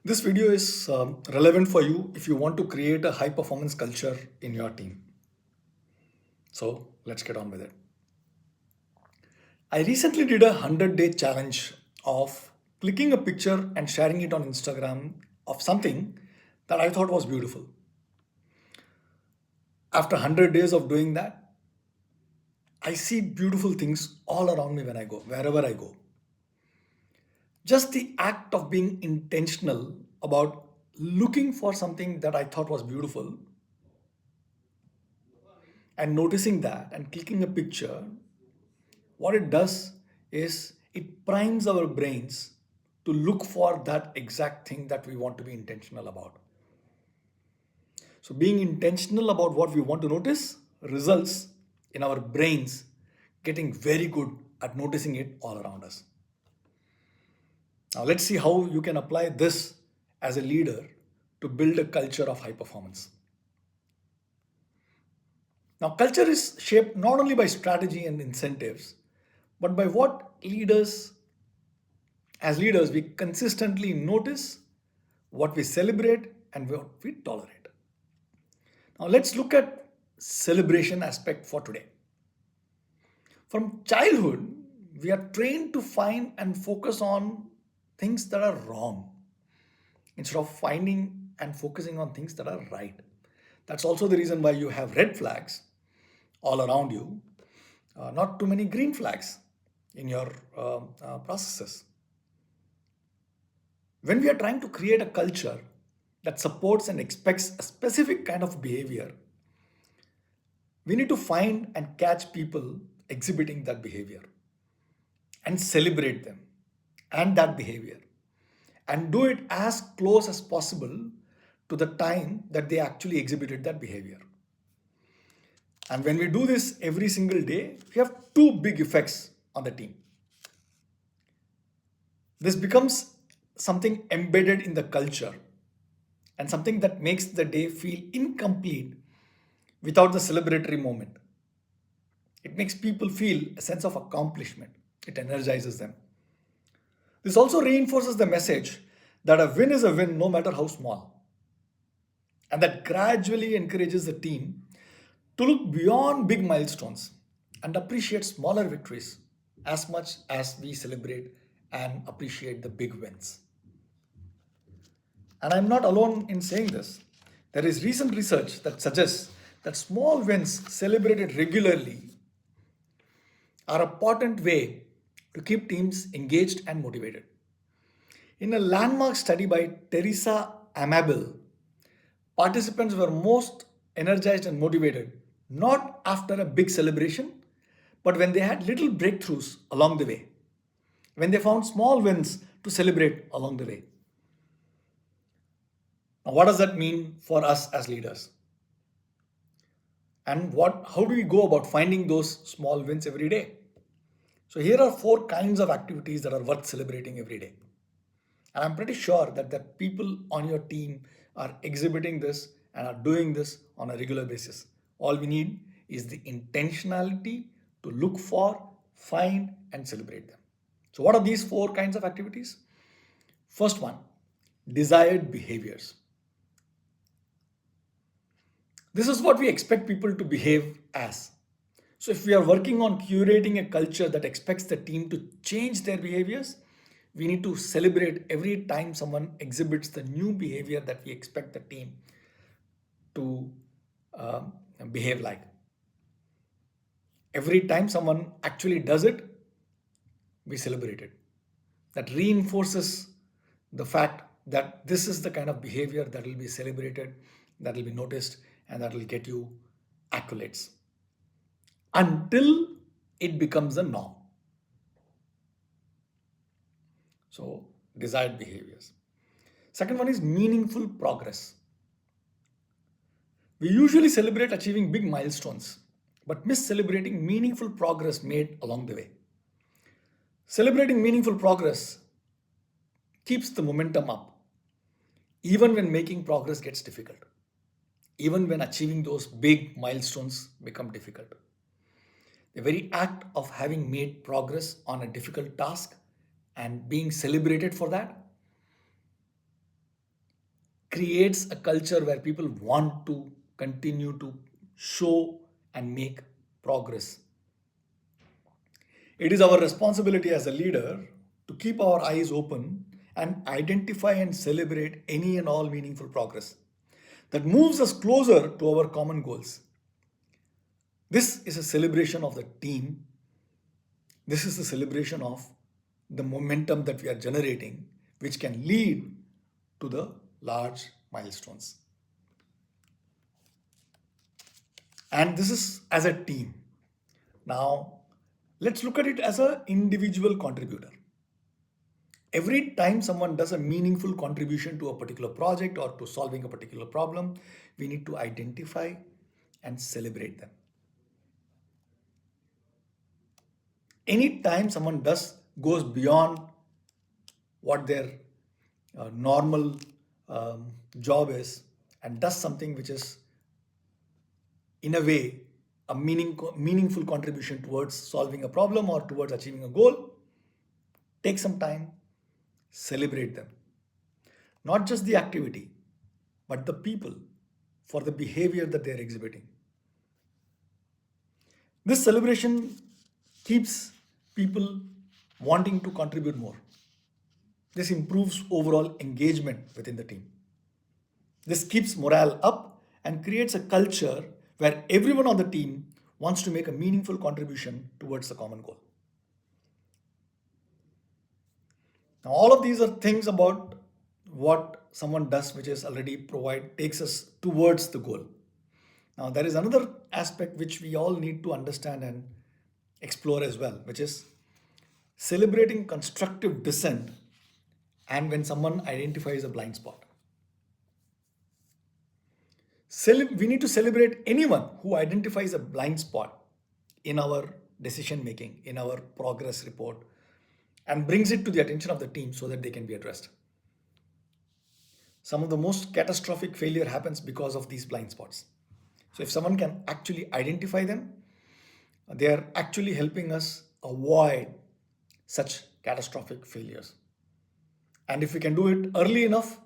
This video is relevant for you if you want to create a high performance culture in your team. So let's get on with it. I recently did a 100-day challenge of clicking a picture and sharing it on Instagram of something that I thought was beautiful. After 100 days of doing that, I see beautiful things all around me when I go, wherever I go. Just the act of being intentional about looking for something that I thought was beautiful and noticing that and clicking a picture, what it does is it primes our brains to look for that exact thing that we want to be intentional about. So, being intentional about what we want to notice results in our brains getting very good at noticing it all around us. Now, let's see how you can apply this as a leader to build a culture of high performance. Now, culture is shaped not only by strategy and incentives, but by what as leaders, we consistently notice, what we celebrate, and what we tolerate. Now, let's look at celebration aspect for today. From childhood, we are trained to find and focus on things that are wrong instead of finding and focusing on things that are right. That's also the reason why you have red flags all around you, not too many green flags in your processes. When we are trying to create a culture that supports and expects a specific kind of behavior, we need to find and catch people exhibiting that behavior and celebrate them and that behavior and do it as close as possible to the time that they actually exhibited that behavior. And when we do this every single day, we have two big effects on the team. This becomes something embedded in the culture and something that makes the day feel incomplete without the celebratory moment. It makes people feel a sense of accomplishment. It energizes them. This also reinforces the message that a win is a win no matter how small. And that gradually encourages the team to look beyond big milestones and appreciate smaller victories as much as we celebrate and appreciate the big wins. And I'm not alone in saying this. There is recent research that suggests that small wins celebrated regularly are a potent way to keep teams engaged and motivated. In a landmark study by Teresa Amabile, participants were most energized and motivated not after a big celebration, but when they had little breakthroughs along the way, when they found small wins to celebrate along the way. Now, what does that mean for us as leaders? And how do we go about finding those small wins every day? So here are four kinds of activities that are worth celebrating every day. And I'm pretty sure that the people on your team are exhibiting this and are doing this on a regular basis. All we need is the intentionality to look for, find, and celebrate them. So, what are these four kinds of activities? First one, desired behaviors. This is what we expect people to behave as. So, if we are working on curating a culture that expects the team to change their behaviors, we need to celebrate every time someone exhibits the new behavior that we expect the team to behave like. Every time someone actually does it, we celebrate it. That reinforces the fact that this is the kind of behavior that will be celebrated, that will be noticed, and that will get you accolades until it becomes a norm. So, desired behaviors. Second one is meaningful progress. We usually celebrate achieving big milestones, but miss celebrating meaningful progress made along the way. Celebrating meaningful progress keeps the momentum up, even when making progress gets difficult, even when achieving those big milestones become difficult. The very act of having made progress on a difficult task and being celebrated for that creates a culture where people want to continue to show and make progress. It is our responsibility as a leader to keep our eyes open and identify and celebrate any and all meaningful progress that moves us closer to our common goals. This is a celebration of the team. This is a celebration of the momentum that we are generating, which can lead to the large milestones. And this is as a team. Now, let's look at it as an individual contributor. Every time someone does a meaningful contribution to a particular project or to solving a particular problem, we need to identify and celebrate them. Anytime someone goes beyond what their normal job is and does something which is in a way a meaningful contribution towards solving a problem or towards achieving a goal, take some time, celebrate them. Not just the activity, but the people for the behavior that they are exhibiting. This celebration keeps people wanting to contribute more. This improves overall engagement within the team. This keeps morale up and creates a culture where everyone on the team wants to make a meaningful contribution towards the common goal. Now, all of these are things about what someone does, which is already takes us towards the goal. Now, there is another aspect which we all need to understand and explore as well, which is celebrating constructive dissent and when someone identifies a blind spot. We need to celebrate anyone who identifies a blind spot in our decision making, in our progress report, and brings it to the attention of the team so that they can be addressed. Some of the most catastrophic failure happens because of these blind spots. So if someone can actually identify them, they are actually helping us avoid such catastrophic failures. And if we can do it early enough,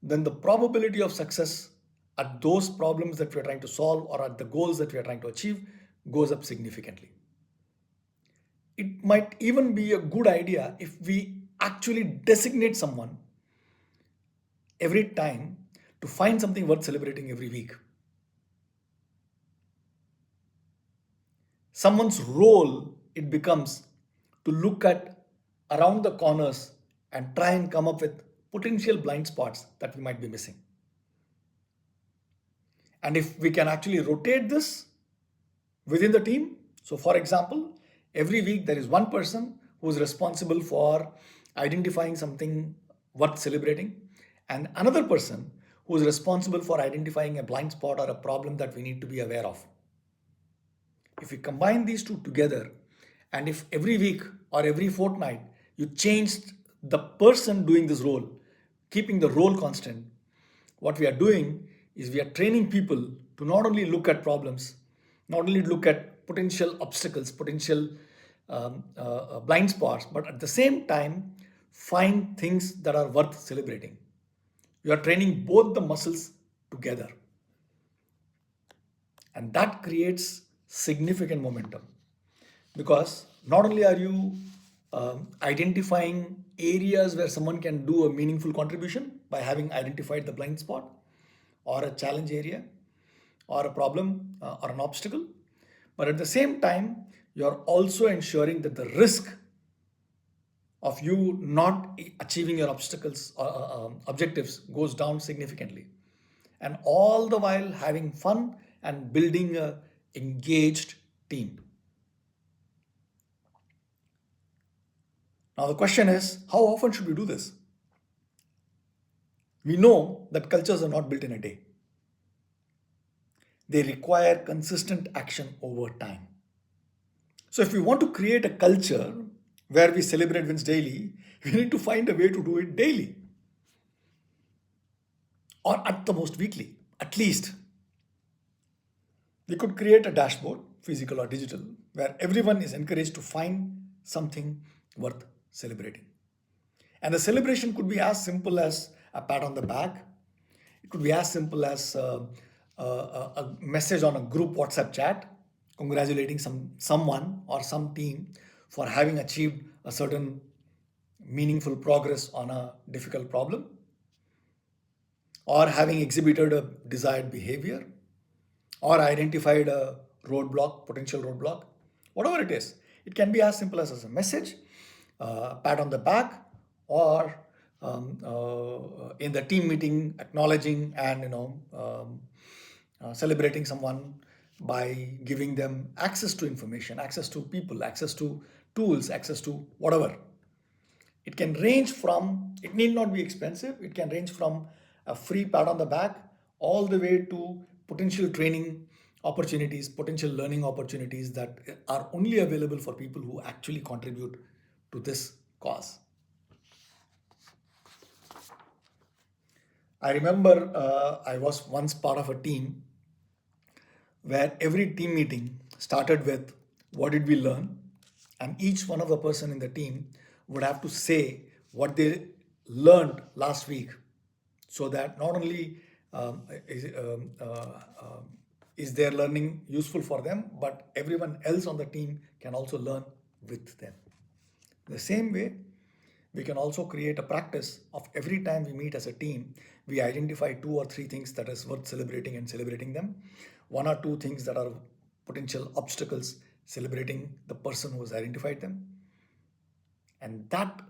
then the probability of success at those problems that we are trying to solve or at the goals that we are trying to achieve goes up significantly. It might even be a good idea if we actually designate someone every time to find something worth celebrating every week. Someone's role it becomes to look at around the corners and try and come up with potential blind spots that we might be missing. And if we can actually rotate this within the team, so for example, every week there is one person who is responsible for identifying something worth celebrating, and another person who is responsible for identifying a blind spot or a problem that we need to be aware of. If we combine these two together, and if every week or every fortnight you change the person doing this role, keeping the role constant, what we are doing is we are training people to not only look at problems, not only look at potential obstacles, potential blind spots, but at the same time find things that are worth celebrating. You are training both the muscles together. And that creates significant momentum because not only are you identifying areas where someone can do a meaningful contribution by having identified the blind spot or a challenge area or a problem or an obstacle, but at the same time, you're also ensuring that the risk of you not achieving your objectives goes down significantly. And all the while having fun and building a engaged team. Now the question is, how often should we do this? We know that cultures are not built in a day. They require consistent action over time. So if we want to create a culture where we celebrate wins daily, we need to find a way to do it daily. Or at the most weekly, at least. We could create a dashboard, physical or digital, where everyone is encouraged to find something worth celebrating. And the celebration could be as simple as a pat on the back, It could be as simple as a message on a group WhatsApp chat congratulating someone or some team for having achieved a certain meaningful progress on a difficult problem, or having exhibited a desired behavior, or identified a roadblock, potential roadblock, whatever it is. It can be as simple as a message, pat on the back, or in the team meeting, acknowledging and celebrating someone by giving them access to information, access to people, access to tools, access to whatever. It can range from, it need not be expensive, it can range from a free pat on the back all the way to potential training opportunities, potential learning opportunities that are only available for people who actually contribute to this cause. I remember I was once part of a team where every team meeting started with what did we learn, and each one of the person in the team would have to say what they learned last week, so that not only is their learning useful for them, but everyone else on the team can also learn with them. The same way, we can also create a practice of every time we meet as a team, we identify two or three things that is worth celebrating and celebrating them. One or two things that are potential obstacles, celebrating the person who has identified them. And that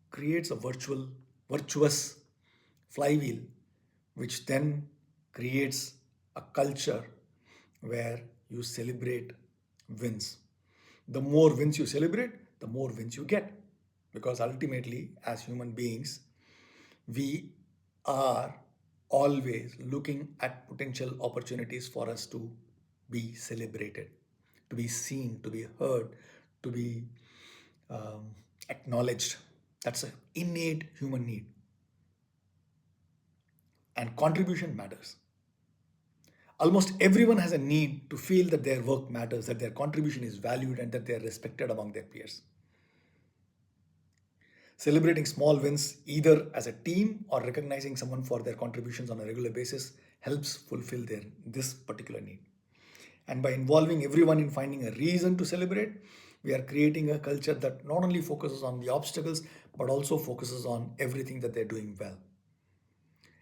creates a virtuous flywheel, which then creates a culture where you celebrate wins. The more wins you celebrate, the more wins you get. Because ultimately, as human beings, we are always looking at potential opportunities for us to be celebrated, to be seen, to be heard, to be acknowledged. That's an innate human need. And contribution matters. Almost everyone has a need to feel that their work matters, that their contribution is valued, and that they are respected among their peers. Celebrating small wins, either as a team or recognizing someone for their contributions on a regular basis, helps fulfill this particular need. And by involving everyone in finding a reason to celebrate, we are creating a culture that not only focuses on the obstacles, but also focuses on everything that they're doing well.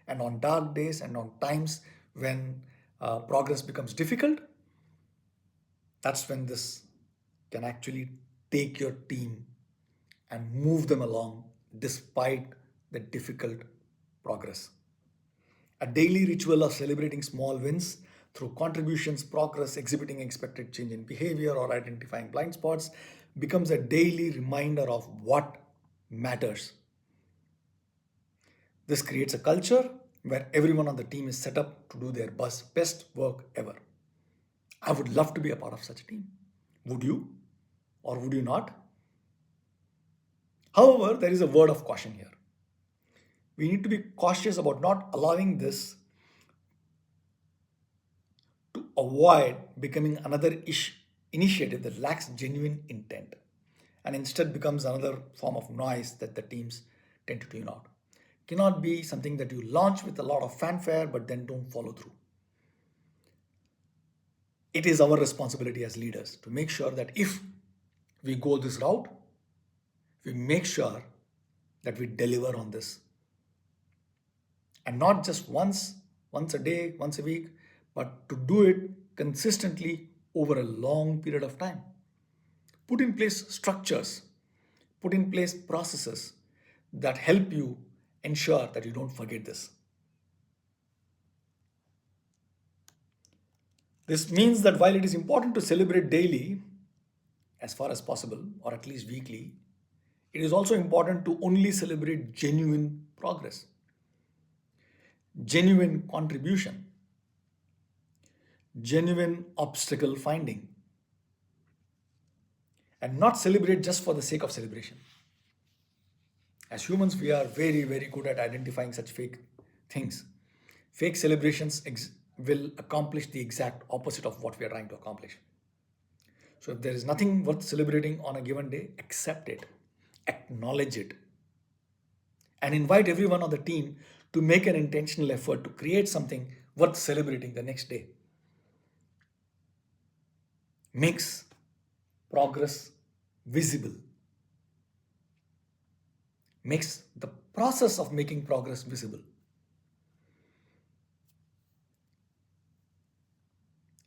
And on dark days and on times when progress becomes difficult, that's when this can actually take your team and move them along despite the difficult progress. A daily ritual of celebrating small wins through contributions, progress, exhibiting expected change in behavior, or identifying blind spots becomes a daily reminder of what matters. This creates a culture where everyone on the team is set up to do their best work ever. I would love to be a part of such a team. Would you? Or would you not? However, there is a word of caution here. We need to be cautious about not allowing this to avoid becoming another initiative that lacks genuine intent and instead becomes another form of noise that the teams tend to tune out. Cannot be something that you launch with a lot of fanfare but then don't follow through. It is our responsibility as leaders to make sure that if we go this route, we make sure that we deliver on this. And not just once a day, once a week, but to do it consistently over a long period of time. Put in place structures, put in place processes that help you ensure that you don't forget this. This means that while it is important to celebrate daily, as far as possible, or at least weekly, it is also important to only celebrate genuine progress, genuine contribution, genuine obstacle finding, and not celebrate just for the sake of celebration. As humans, we are very, very good at identifying such fake things. Fake celebrations will accomplish the exact opposite of what we are trying to accomplish. So, if there is nothing worth celebrating on a given day, accept it, acknowledge it, and invite everyone on the team to make an intentional effort to create something worth celebrating the next day makes progress visible, makes the process of making progress visible.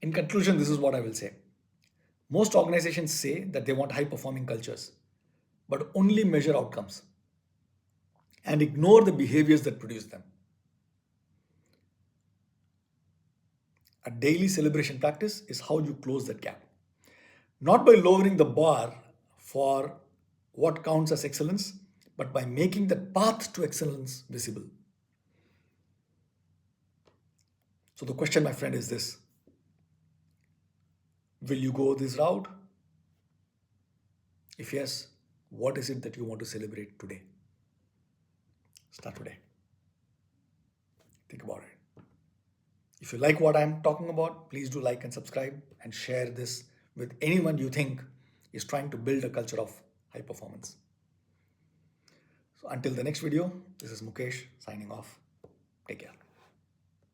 In conclusion, this is what I will say. Most organizations say that they want high performing cultures, but only measure outcomes and ignore the behaviors that produce them. A daily celebration practice is how you close that gap. Not by lowering the bar for what counts as excellence, but by making the path to excellence visible. So, the question, my friend, is this: will you go this route? If yes, what is it that you want to celebrate today? Start today. Think about it. If you like what I'm talking about, please do like and subscribe and share this with anyone you think is trying to build a culture of high performance. So until the next video, this is Mukesh signing off. Take care.